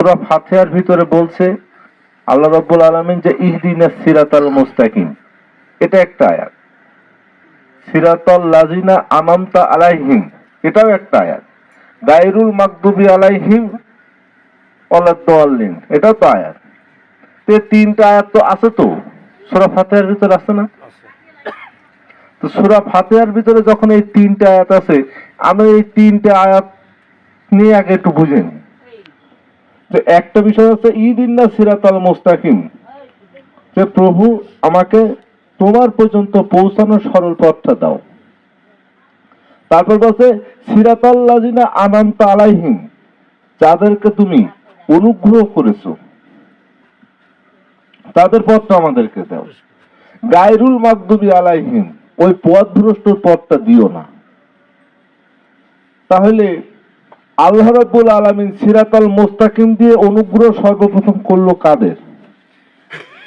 সূরা ফাতিহার ভিতরে বলছে আল্লাহ রাব্বুল আলামিন যে ইহদিনাস সিরাতাল মুস্তাকিম, এটা একটা আয়াত। সিরাতাল লাযিনা আনআমতা আলাইহিম, এটাও একটা আয়াত। গায়রুল মাগদুবি আলাইহিম ওয়ালাদ-দাল্লিন, এটাও তো আয়াত। তো তিনটা আয়াত তো আছে, তো সূরা ফাতিহার ভিতরে আছে না? তো সূরা ফাতিহার ভিতরে যখন এই তিনটা আয়াত আছে, আমি এই তিনটা আয়াত নিয়ে আগে একটু বুঝেন। যে একটা বিষয় হচ্ছে ইহদিনাস সিরাতাল মুস্তাকিম, যে প্রভু আমাকে তোমার পর্যন্ত পৌঁছানোর সরল পথটা দাও। তারপর বলছে সিরাতাল লাযিনা আনআমতা আলাইহিম, যাদেরকে তুমি অনুগ্রহ করেছো তাদের পথটা আমাদেরকে দাও। গায়রুল মাগদুবি আলাইহিম, ওই পথভ্রষ্টর পথটা দিও না। তাহলে আল্লাহ রাব্বুল আলামিন সিরাতাল মুস্তাকিম দিয়ে অনুগ্রহ সর্বপ্রথম করলো কাদের,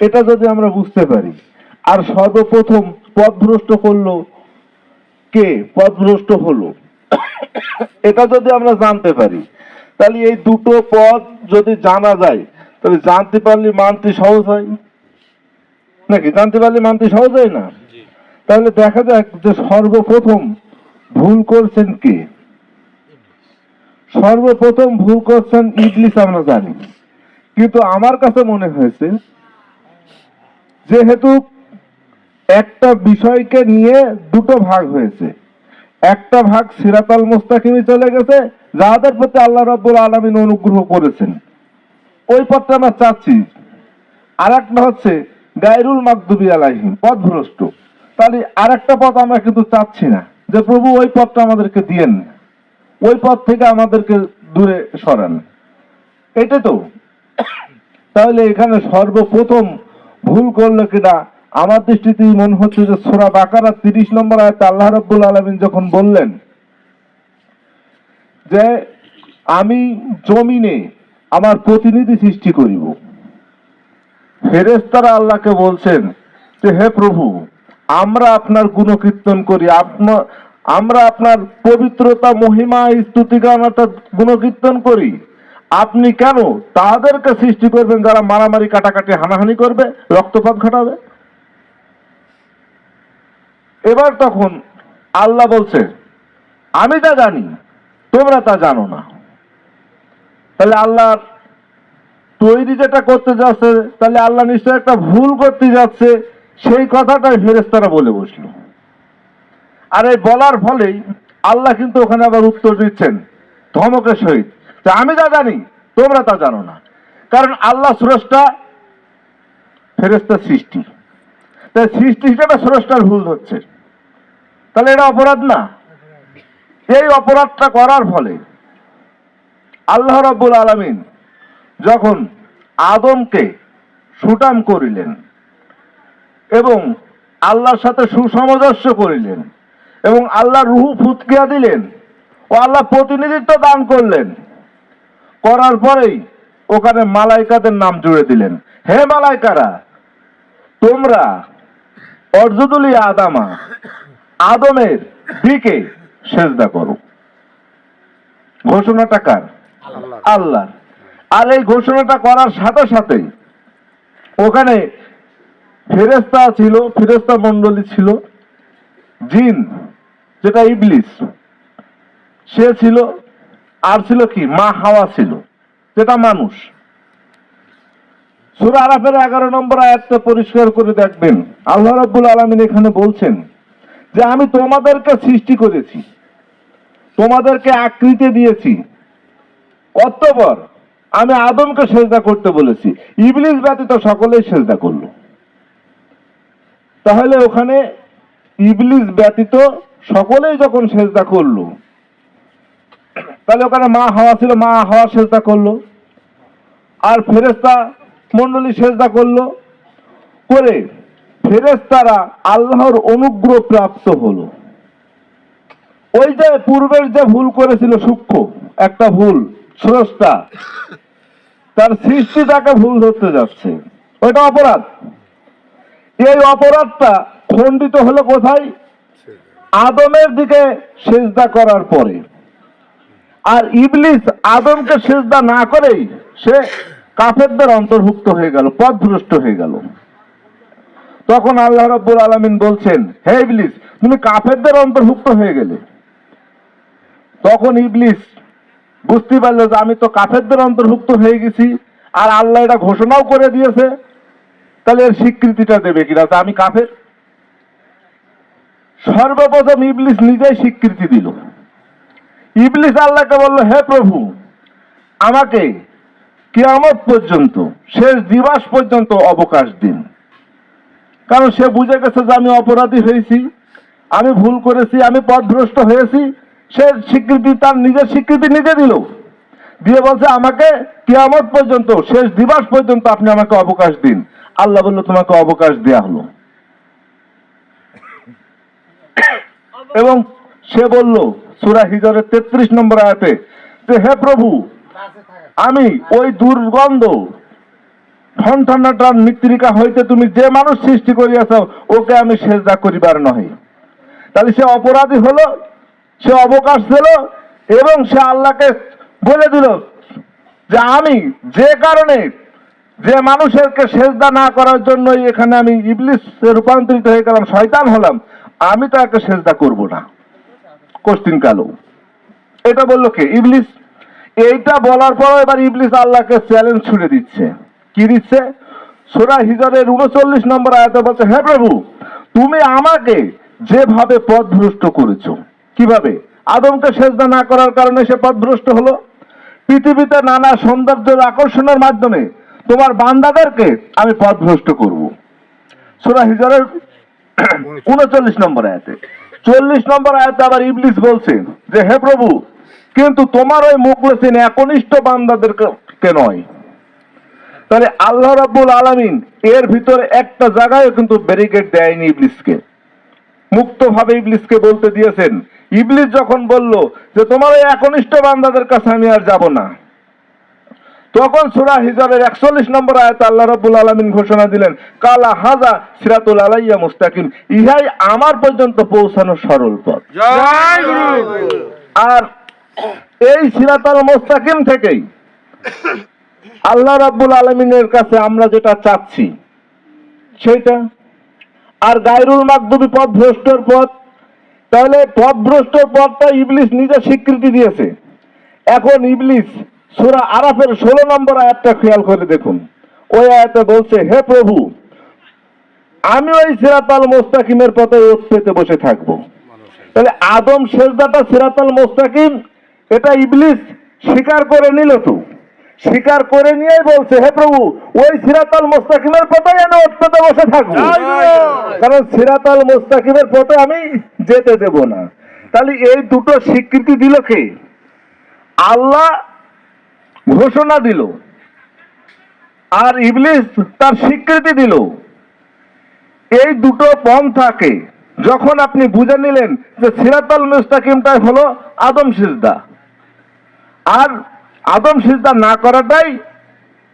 এটা যদি আমরা বুঝতে পারি। আর সর্বপ্রথম পথভ্রষ্ট করলো কে, পথভ্রষ্ট হলো, এটা যদি আমরা জানতে পারি, তাহলে এই দুটো পথ যদি জানা যায়, তাহলে জানতে পারলে মানতে সহজ হয় নাকি? জানতে পারলে মানতে সহজ হয় না? তাহলে দেখা যাক যে সর্বপ্রথম ভুল করছেন কে। সর্বপ্রথম ভুল করছেন ইবলিস, আমরা জানি। কিন্তু আমার কাছে মনে হয়েছে যেহেতু একটা বিষয়কে নিয়ে দুটো ভাগ হয়েছে, একটা ভাগ সিরাতাল মুস্তাকিমে চলে গেছে, যাদের প্রতি আল্লাহ রাব্বুল আলামিন অনুগ্রহ করেছেন, ওই পথটা আমরা চাচ্ছি। আর একটা হচ্ছে গায়রুল মাগদুবি আলাইহিম, পথভ্রষ্ট। তাহলে আর একটা পথ আমরা কিন্তু চাচ্ছি না, যে প্রভু ওই পথটা আমাদেরকে দিয়েন, ওই পথ থেকে আমাদেরকে দূরে সরান, এটা তো। তাহলে এখানে সর্বপ্রথম ভুল করলো কিনা, আমার দৃষ্টিতে মনে হচ্ছে যে সূরা বাকারা 30 নম্বর আয়াতে আল্লাহ রাব্বুল আলামিন যখন বললেন যে আমি জমিনে আমার প্রতিনিধি সৃষ্টি করিব, ফেরেশতারা আল্লাহকে বলছেন যে হে প্রভু, আমরা আপনার গুণকীর্তন করি, আমরা আপনার পবিত্রতা, মহিমা, স্তুতিগান অর্থাৎ গুণকীর্তন করি, আপনি কেন তাদেরকে সৃষ্টি করবেন যারা মারামারি, কাটাকাটি, হানাহানি করবে, রক্তপাত ঘটাবে? এবার তখন আল্লাহ বলছে আমি তা জানি, তোমরা তা জানো না। তাহলে আল্লাহ তৈরি যেটা করতে যাচ্ছে, তাহলে আল্লাহ নিশ্চয় একটা ভুল করতে যাচ্ছে, সেই কথাটাই ফেরেশতারা বলে বসলো। আর এই বলার ফলেই আল্লাহ কিন্তু ওখানে আবার উত্তর দিচ্ছেন ধমকের সহিত, যে আমি যা জানি তোমরা তা জানো না। কারণ আল্লাহ স্রষ্টা, ফেরেশতা সৃষ্টি, তাই সৃষ্টি হিসেবে স্রষ্টার ভুল হচ্ছে, তাহলে এটা অপরাধ না? এই অপরাধটা করার ফলে আল্লাহ রাব্বুল আলামিন যখন আদমকে সুটাম করিলেন এবং আল্লাহর সাথে সুসামঞ্জস্য করিলেন এবং আল্লাহ রূহ ফুৎকিয়া দিলেন ও আল্লাহ প্রতিনিধিত্ব দান করলেন, করার পরেই ওখানে মালাইকাদের নাম জুড়ে দিলেন, হে মালাইকারা, তোমরা অর্জুদুলি আদামা, আদমের দিকে সেজদা করো। ঘোষণাটা কার? আল্লাহ। আর এই ঘোষণাটা করার সাথে সাথেই ওখানে ফেরেশতা ছিল, ফেরেশতা মণ্ডলী ছিল, জিন যেটা ইবলিস সে ছিল, আর ছিল কি মা হাওয়া ছিল যেটা মানুষ। সূরা আরাফের 11 নম্বর আয়াতটা পরিষ্কার করে দেখবেন, আল্লাহ রাব্বুল আলামিন এখানে বলছেন যে আমি তোমাদেরকে সৃষ্টি করেছি, তোমাদেরকে আকৃতি দিয়েছি, অতঃপর আমি আদমকে সেজদা করতে বলেছি, ইবলিস ব্যতীত সকলেই সেজদা করলো। তাহলে ওখানে ইবলিস ব্যতীত সকলেই যখন সেজদা করলো, তাহলে ওখানে মা হাওয়া ছিল, মা হাওয়া সেজদা করলো, আর ফেরেশতা মণ্ডলী সেজদা করলো, করে ফেরেশতারা আল্লাহর অনুগ্রহ প্রাপ্ত হলো। ওই যে পূর্বের যে ভুল করেছিল, সূক্ষ্ম একটা ভুল, স্রষ্টা তার সৃষ্টি তাকে ভুল ধরতে যাচ্ছে, ওইটা অপরাধ। এই অপরাধটা খণ্ডিত হলো কোথায়? আদমের দিকে সেজদা করার পরে। আর ইবলিস আদমকে সিজদা না করেই সে কাফেরদের অন্তর্ভুক্ত হয়ে গেল, পথভ্রষ্ট হয়ে গেল। তখন আল্লাহ রাব্বুল আলামিন বলছেন, হে ইবলিস, তুমি কাফেরদের অন্তর্ভুক্ত হয়ে গেলে। তখন ইবলিস বুঝতে পারলো যে আমি তো কাফেরদের অন্তর্ভুক্ত হয়ে গেছি, আর আল্লাহ এটা ঘোষণাও করে দিয়েছে, তাহলে এর স্বীকৃতিটা দেবে কিনা যে আমি কাফের। সর্বপ্রথম ইবলিস নিজেই স্বীকৃতি দিল। ইবলিস আল্লাহকে বলল, হে প্রভু, আমাকে কিয়ামত পর্যন্ত, শেষ দিবস পর্যন্ত অবকাশ দিন। কারণ সে বুঝে গেছে যে আমি অপরাধী হয়েছি, আমি ভুল করেছি, আমি পথভ্রষ্ট হয়েছি। সে স্বীকৃতি, তার নিজের স্বীকৃতি নিজে দিল, দিয়ে বলছে আমাকে কিয়ামত পর্যন্ত, শেষ দিবস পর্যন্ত আপনি আমাকে অবকাশ দিন। আল্লাহ বলল, তোমাকে অবকাশ দেয়া হলো। এবং সে বলল সূরা হিজরের 33 নম্বর আয়াতে যে, হে প্রভু, আমি ওই দুর্গন্ধ ঠনঠনাটার মৃত্তিকা হইতে তুমি যে মানুষ সৃষ্টি করিয়াছ, ওকে আমি সেজদা করিবার নহে। তাহলে সে অপরাধী হলো, সে অবকাশ দিল, এবং সে আল্লাহকে বলে দিল যে আমি যে কারণে, যে মানুষেরকে সেজদা না করার জন্য এখানে আমি ইবলিসে রূপান্তরিত হয়ে গেলাম, শয়তান হলাম, আমি তাকে সেজদা করব না কোশ্চিন কালো। এটা বললো কে? ইবলিস। এইটা বলার পর এবার ইবলিস আল্লাহকে চ্যালেঞ্জ ছুড়ে দিচ্ছে। কি দিচ্ছে? সূরা হিজরের 39 নম্বর আয়াতে বলছে, হে প্রভু, তুমি আমাকে যেভাবে পথভ্রষ্ট করেছো। কিভাবে? আদমকে সেজদা না করার কারণে সে পথভ্রষ্ট হলো। পৃথিবীতে নানা সৌন্দর্যের আকর্ষণের মাধ্যমে তোমার বান্দাদেরকে আমি পথভ্রষ্ট করব। সূরা হিজরের 39 নম্বর আয়াতে। 40 নম্বর আয়াতে আবার ইবলিস বলছে যে, হে প্রভু, কিন্তু তোমার ওই মুখলেসিন একনিষ্ঠ বান্দাদেরকে নয়। তাহলে আল্লাহ রাব্বুল আলামিন এর ভিতরে একটা জায়গায় কিন্তু ব্যারিকেড দেয়নি ইবলিসকে, মুক্তভাবে ইবলিসকে বলতে দিয়েছেন। ইবলিস যখন বলল যে তোমার ওই একনিষ্ঠ বান্দাদের কাছে আমি আর যাব না, তখন সূরা হিজরের 41 নম্বর আয়াতে আল্লাহ রাব্বুল আলামিন ঘোষণা দিলেন, কালা হাযা সিরাতুল আলাইয়া মুস্তাকিম, ইহাই আমার পর্যন্ত পৌঁছানোর সরল পথ। জয় গুরু। আর এই সিরাতুল মুস্তাকিম থেকেই আল্লাহ রাব্বুল আলামিনের কাছে আমরা যেটা চাচ্ছি সেটা। আর গায়রুল মাগদুবি পথ, ভ্রষ্টর পথ, তাহলে পথ ভ্রষ্টর পথটা ইবলিস নিজে স্বীকৃতি দিয়েছে। এখন ইবলিস সূরা আরাফের 16 নম্বর আয়াতটা খেয়াল করে দেখুন। ওই আয়াতে বলছে, হে প্রভু, আমি ওই সিরাতাল মুস্তাকিমের পথে ওত পেতে বসে থাকবো। তাহলে আদম সেজদাটা সিরাতাল মুস্তাকিম, এটা ইবলিস স্বীকার করে নিল। তো স্বীকার করে নিয়েই বলছে, হে প্রভু, ওই সিরাতাল মুস্তাকিমের পথে আমি ওত পেতে বসে থাকবো, কারণ সিরাতাল মুস্তাকিমের পথে আমি যেতে দেব না। তাহলে এই দুটো স্বীকৃতি দিল কে? আল্লাহ ঘোষণা দিল, আর ইবলিস তার স্বীকৃতি দিল। এই দুটো পন্থাকে যখন আপনি বুঝে নিলেন যে সিরাতাল মুস্তাকিমটাই হলো আদম সিজদা, আর আদম সিজদা না করাটাই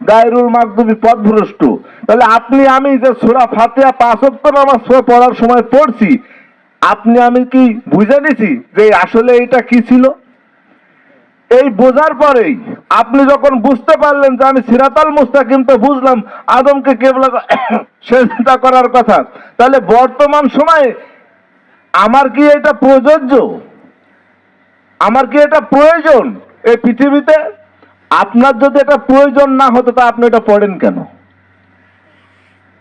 গায়রুল মাগদুবি পথভ্রষ্ট, তাহলে আপনি আমি যে সূরা ফাতিহা 5 ওয়াক্ত নামাজ পড়ার সময় পড়ছি, আপনি আমি কি বুঝে নিছি যে আসলে এটা কি ছিল? এই বোঝার পরেই আপনি যখন বুঝতে পারলেন যে আমি সিরাতাল মুস্তাকিম তো বুঝলাম, আদমকে কেবল সেজদা করার কথা, তাহলে বর্তমান সময়ে আমার কি এটা প্রযোজ্য? আমার কি এটা প্রয়োজন এই পৃথিবীতে? আপনার যদি এটা প্রয়োজন না হতো তা আপনি এটা পড়েন কেন?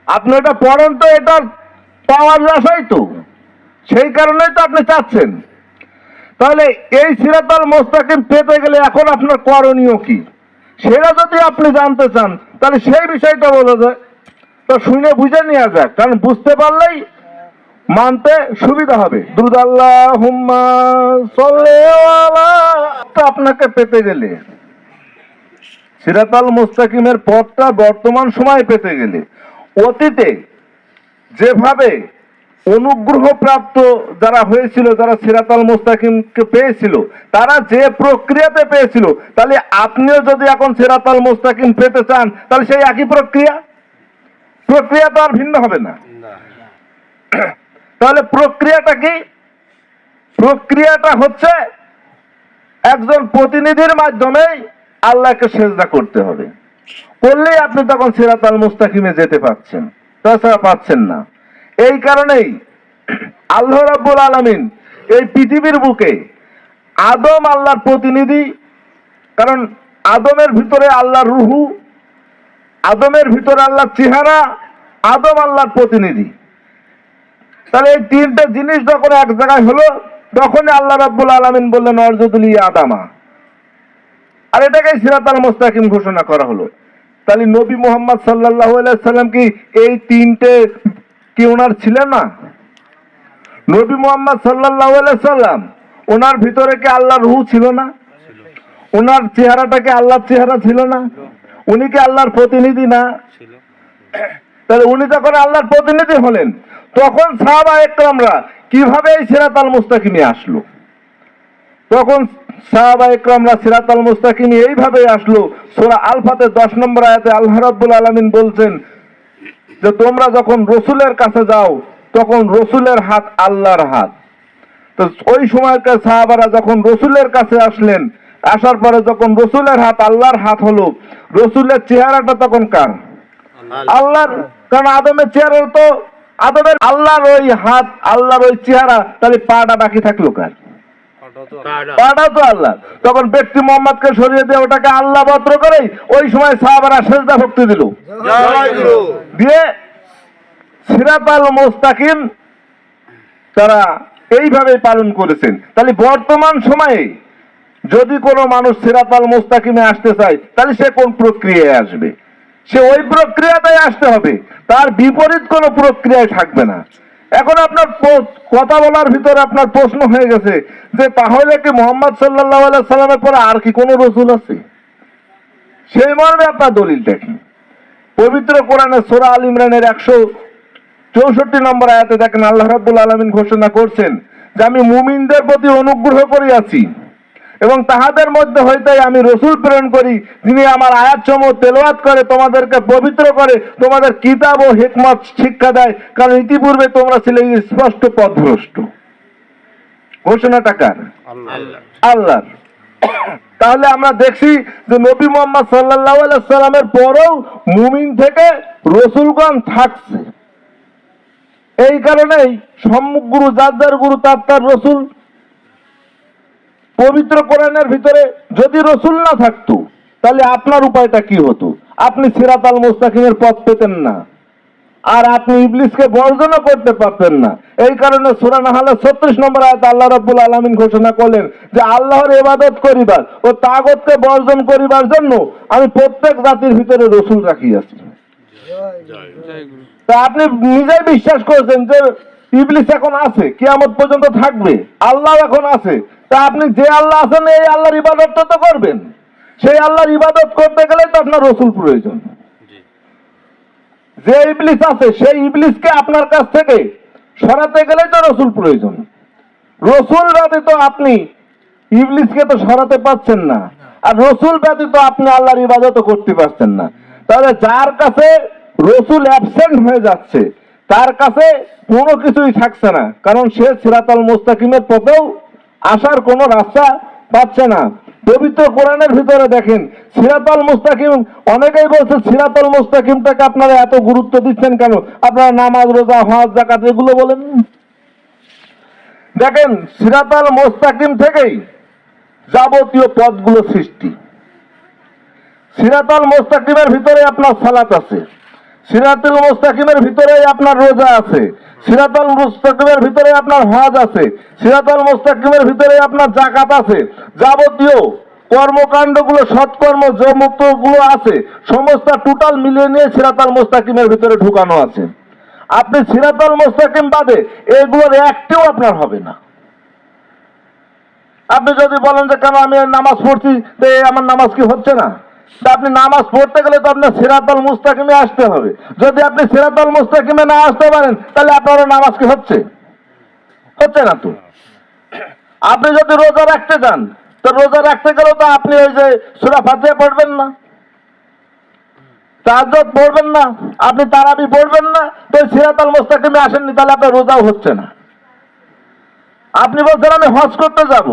আপনি এটা পড়েন তো এটা পাওয়ার আশাই তো, সেই কারণেই তো আপনি চাচ্ছেন। তাহলে এই সিরাতাল মুস্তাকিম পেতে গেলে এখন আপনার করণীয় কি, সেটা যদি আপনি জানতে চান, তাহলে সেই বিষয়টা বলা যায়। তো শুনে বুঝে নেওয়া যাক, কারণ বুঝতে পারলেই মানতে সুবিধা হবে। দুরূদ আল্লাহুম্মা সাল্লি আলা। তো আপনাকে পেতে গেলে সিরাতাল মুস্তাকিমের পথটা বর্তমান সময়ে পেতে গেলে, অতীতে যেভাবে অনুগ্রহ প্রাপ্ত যারা হয়েছিল, যারা সিরাতাল মুস্তাকিমকে পেয়েছিল, তারা যে প্রক্রিয়াতে পেয়েছিল, তাহলে আপনিও যদি এখন সিরাতাল মুস্তাকিম পেতে চান, তাহলে সেই একই প্রক্রিয়া তো আর ভিন্ন হবে না। তাহলে প্রক্রিয়াটা কি? প্রক্রিয়াটা হচ্ছে একজন প্রতিনিধির মাধ্যমেই আল্লাহকে সেজদা করতে হবে, করলেই আপনি তখন সিরাতাল মুস্তাকিমে যেতে পারছেন, তাছাড়া পাচ্ছেন না। এই কারণেই আল্লাহ রাব্বুল আলামিন এই পৃথিবীর বুকে আদম আল্লাহর প্রতিনিধি, কারণ আদমের ভিতরে আল্লাহর রুহু, আদমের ভিতরে আল্লাহর চেহারা, আদম আল্লাহর প্রতিনিধি। তাহলে এই তিনটা জিনিস যখন এক জায়গায় হলো, তখন আল্লাহ রাব্বুল আলামিন বললেন অরজুদুলি আদামা, আর এটাকে সিরাতাল মুস্তাকিম ঘোষণা করা হলো। তাহলে নবী মুহাম্মদ সাল্লাল্লাহু আলাইহি সাল্লাম কি এই তিনটে কি ওনার ছিলেন না? নবী মুহাম্মদ সাল্লাল্লাহু আলাইহি সাল্লাম ওনার ভিতরে কি আল্লাহর রূহ ছিল না? ওনার চেহারাটা কি আল্লাহর চেহারা ছিল না? উনি কি আল্লাহর প্রতিনিধি না? তাহলে উনি যখন আল্লাহর প্রতিনিধি হলেন, তখন সাহাবায়ে ইকরামরা কিভাবে এই সিরাতাল মুস্তাকিমে আসলো? তখন সাহাবায়ে ইকরামরা সিরাতাল মুস্তাকিমে এইভাবে আসলো। সূরা আল ফাতের 10 নম্বর আয়াতে আল্লাহ রাব্বুল আলামিন বলছেন যে তোমরা যখন রসুলের কাছে যাও, তখন রসুলের হাত আল্লাহর হাত। তো ওই সময়কার সাহাবারা যখন রসুলের কাছে আসলেন, আসার পরে যখন রসুলের হাত আল্লাহর হাত হলো, রসুলের চেহারাটা তখন কার? আল্লাহর। কারণ আদমের চেহারা তো আদমের, আল্লাহর ওই হাত, আল্লাহর ওই চেহারা, তাহলে পাটা বাকি থাকলো কার? পাটাও তো আল্লাহ। তখন ব্যক্তি মোহাম্মদকে সরিয়ে দিয়ে ওটাকে আল্লাহ বত্র করেই ওই সময় সাহাবারা সেজদা ভক্তি দিল, দিয়ে সিরাতাল মুস্তাকিম তারা এইভাবে পালন করেছেন। তাহলে বর্তমান সময়ে যদি কোনো মানুষ সিরাতাল মুস্তাকিমে আসতে চায়, তাহলে সে কোন প্রক্রিয়ায় আসবে? সে ওই প্রক্রিয়াটাই আসতে হবে, তার বিপরীত কোনো প্রক্রিয়ায় থাকবে না। এখন আপনার কথা বলার ভিতরে আপনার প্রশ্ন হয়ে গেছে যে তাহলে কি মুহাম্মদ সাল্লাল্লাহু আলাইহি সাল্লামের পরে আর কি কোনো রসুল আছে? সেই মর্মে আপনার দলিলটা কি? পবিত্র কোরআনে সূরা আল ইমরানের 164 নম্বর আয়াতে দেখেন আল্লাহ রাব্বুল আলামিন ঘোষণা করছেন যে আমি মুমিনদের প্রতি অনুগ্রহ করিয়াছি এবং তাহাদের মধ্যে হইতে আমি রসুল প্রেরণ করি, যিনি আমার আয়াতসমূহ তেলাওয়াত করে তোমাদেরকে পবিত্র করে, তোমাদের কিতাব ও হিকমত শিক্ষা দেয়, কারণ ইতিপূর্বে তোমরা ছিলে স্পষ্ট পথভ্রষ্ট। ঘোষণাটা কার? আল্লাহর। তাহলে আমরা দেখছি যে নবী মুহাম্মদ সাল্লাল্লাহু আলাইহি সাল্লামের পরেও মুমিন থেকে রসুলগণ থাকছে। এই কারণেই সম্মুখ গুরু, যার যার গুরু তার তার রসুল। পবিত্র কোরআনের ভিতরে যদি রসুল না থাকতো, তাহলে আপনার উপায়টা কি হতো? আপনি সিরাতাল মুস্তাকিমের পথ পেতেন না, আর আপনি ইবলিসকে বর্জনও করতে পারতেন না। এই কারণে সূরা নাহলের 36 নম্বর আয়াতে আল্লাহ রাব্বুল আলামিন ঘোষণা করলেন যে আল্লাহর ইবাদত করিবার ও তাগুতকে বর্জন করিবার জন্য আমি প্রত্যেক জাতির ভিতরে রসুল রাখিয়াছি। তা আপনি নিজেই বিশ্বাস করেছেন যে ইবলিস এখন আছে, কিয়ামত পর্যন্ত থাকবে, আল্লাহ এখন আছে। তা আপনি যে আল্লাহ আছেন এই আল্লাহর ইবাদতটা তো করবেন। সেই আল্লাহর ইবাদত করতে গেলে তো আপনার রসুল প্রয়োজন। যে ইবলিস আছে সেই ইবলিসকে আপনার কাছ থেকে সরাতে গেলে তো রসুল প্রয়োজন। রসুল ব্যতীত আপনি ইবলিসকে তো সরাতে পারছেন না, আর রসুল ব্যতীত আপনি আল্লাহর ইবাদত করতে পারছেন না। তাহলে যার কাছে রসুল অ্যাবসেন্ট হয়ে যাচ্ছে, তার কাছে কোনো কিছুই থাকছে না, কারণ সে সিরাতাল মুস্তাকিমের পথেও আসার কোনো রাস্তা পাচ্ছে না। পবিত্র কোরআনের ভিতরে দেখেন সিরাতাল মুস্তাকিম, অনেকেই বলছে সিরাতাল মুস্তাকিমটাকে আপনারা এত গুরুত্ব দিচ্ছেন কেন? আপনারা নামাজ, রোজা, হজ, যাকাত এগুলো বলেন। দেখেন সিরাতাল মুস্তাকিম থেকেই যাবতীয় পথগুলো সৃষ্টি। সিরাতাল মুস্তাকিমের ভিতরে আপনার সালাত আছে, সিরাতুল মুস্তাকিমের ভিতরে আপনার রোজা আছে, সিরাতুল মুস্তাকিমের ভিতরে আপনার হজ আছে, সিরাতুল মুস্তাকিমের ভিতরে আপনার যাকাত আছে, যাবতীয় কর্মকাণ্ডগুলো, সৎকর্ম যে মুক্তগুলো আছে, সমস্ত টোটাল মিলিয়ে নিয়ে সিরাতুল মুস্তাকিমের ভিতরে ঢুকানো আছে। আপনি সিরাতুল মুস্তাকিম বাদে এগুলোর একটিও আপনার হবে না। আপনি যদি বলেন যে কেন আমি নামাজ পড়ছি, আমার নামাজ কি হচ্ছে না? তা আপনি নামাজ পড়তে গেলে তো আপনার সিরাতুল মুস্তাকিমে আসতে হবে। যদি আপনি সিরাতুল মুস্তাকিমে না আসতে পারেন, তাহলে আপনার নামাজ কি হচ্ছে? হচ্ছে না তো। আপনি যদি রোজা রাখতে চান, তো রোজা রাখতে গেলেও তো আপনি ওই যে সূরা ফাতিহা পড়বেন না, তাহাজ্জুদ পড়বেন না, আপনি তারাবি পড়বেন না, তো সিরাতুল মুস্তাকিমে আসেননি, তাহলে আপনার রোজাও হচ্ছে না। আপনি বলছেন আমি হজ করতে যাব,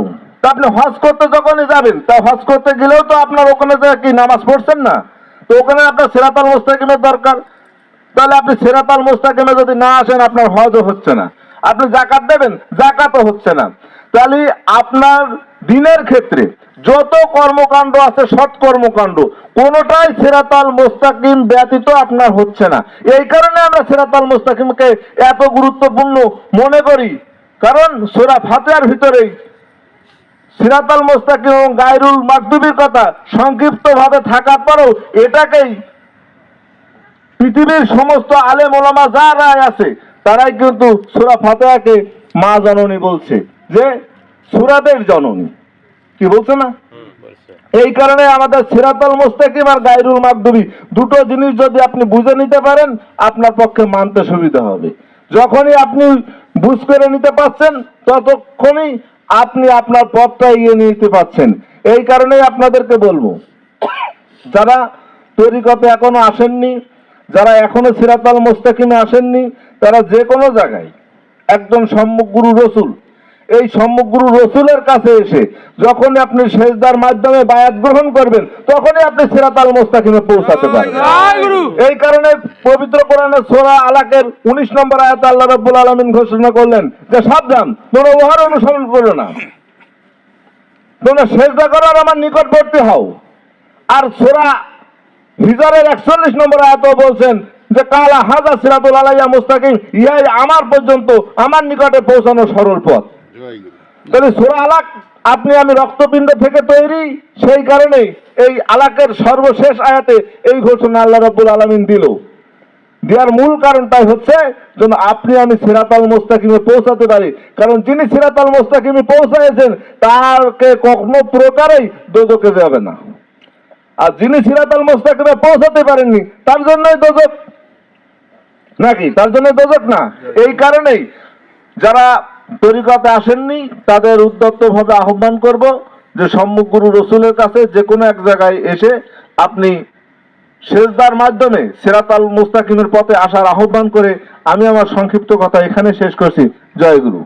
তা আপনি হজ করতে যখনই যাবেন, তা হজ করতে গেলেও তো আপনার ওখানে যে কি নামাজ পড়ছেন না, তো ওখানে আপনার সিরাতাল মুস্তাকিমের দরকার। তাহলে আপনি সিরাতাল মুস্তাকিমে যদি না আসেন, আপনার হজও হচ্ছে না। আপনি যাকাত দেবেন, যাকাতও হচ্ছে না। তাহলে আপনার দিনের ক্ষেত্রে যত কর্মকাণ্ড আছে, সৎ কর্মকাণ্ড, কোনোটাই সিরাতাল মুস্তাকিম ব্যতীত আপনার হচ্ছে না। এই কারণে আমরা সিরাতাল মুস্তাকিমকে এত গুরুত্বপূর্ণ মনে করি, কারণ সূরা ফাতিহার ভিতরেই সিরাতাল মুস্তাকিম এবং গায়রুল মাগদুবির কথা সংক্ষিপ্তভাবে থাকার পরেও এটাকেই পৃথিবীর সমস্ত আলেম ওলামা যারা আছে তারাই কিন্তু সূরা ফাতিহাকে মা জননী বলছে, যে সূরাদের জননী, কি বলছে না? এই কারণে আমাদের সিরাতাল মুস্তাকিম আর গায়রুল মাগদুবি দুটো জিনিস যদি আপনি বুঝে নিতে পারেন, আপনার পক্ষে মানতে সুবিধা হবে। যখনই আপনি বুঝ করে নিতে পারছেন, ততক্ষণই আপনি আপনার পথটা এগিয়ে নিতে পারছেন। এই কারণেই আপনাদেরকে বলবো, যারা তরিকতে এখনো আসেননি, যারা এখনো সিরাতাল মুস্তাকিমে আসেননি, তারা যে কোনো জায়গায় একজন সম্মুখ গুরু রসুল, এই সম্মুখ গুরু রসুলের কাছে এসে যখনই আপনি সেজদার মাধ্যমে বায়াত গ্রহণ করবেন, তখনই আপনি সিরাতাল মুস্তাকিমে পৌঁছাতে পারবেন। এই কারণে পবিত্র কোরআনের সূরা আলাকের 19 নম্বর আয়াতে আল্লাহ রাব্বুল আলামিন ঘোষণা করলেন যে সাবধান, তোমরা উহার অনুসরণ করো না, তোমরা সেজদা করো আর আমার নিকটবর্তী হও। আর সূরা হিজরের 41 নম্বর আয়াতেও বলছেন যে কালা হাযা সিরাতুল আলাইয়া মুস্তাকিম, ইহাই আমার পর্যন্ত, আমার নিকটে পৌঁছানো সরল পথ। তাহলে সূরা আলাক আপনি আমি রক্তপিণ্ড থেকে তৈরি, সেই কারণে এই আলাকের সর্বশেষ আয়াতে এই ঘোষণা আল্লাহ রাব্বুল আলামিন দিল। দেওয়ার মূল কারণটাই হচ্ছে যেন আপনি আমি সিরাতাল মুস্তাকিমে পৌঁছাতে পারি, কারণ যিনি সিরাতাল মুস্তাকিমে পৌঁছাইছেন তাকে কখনো প্রকারেই দোজখে যাবে না। আর যিনি সিরাতাল মুস্তাকিমে পৌঁছাতে পারেননি, তার জন্যই দোজখ নাকি? তার জন্য দোজখ না। এই কারণেই যারা তরিকতে আসেননি তাদের উদ্যতভাবে আহ্বান করব যে সম্মুখ গুরু রসুলের কাছে যে কোনো এক জায়গায় এসে আপনি সেজদার মাধ্যমে সিরাতাল মুস্তাকিমের পথে আসার আহ্বান করে আমি আমার সংক্ষিপ্ত কথা এখানে শেষ করছি। জয় গুরু।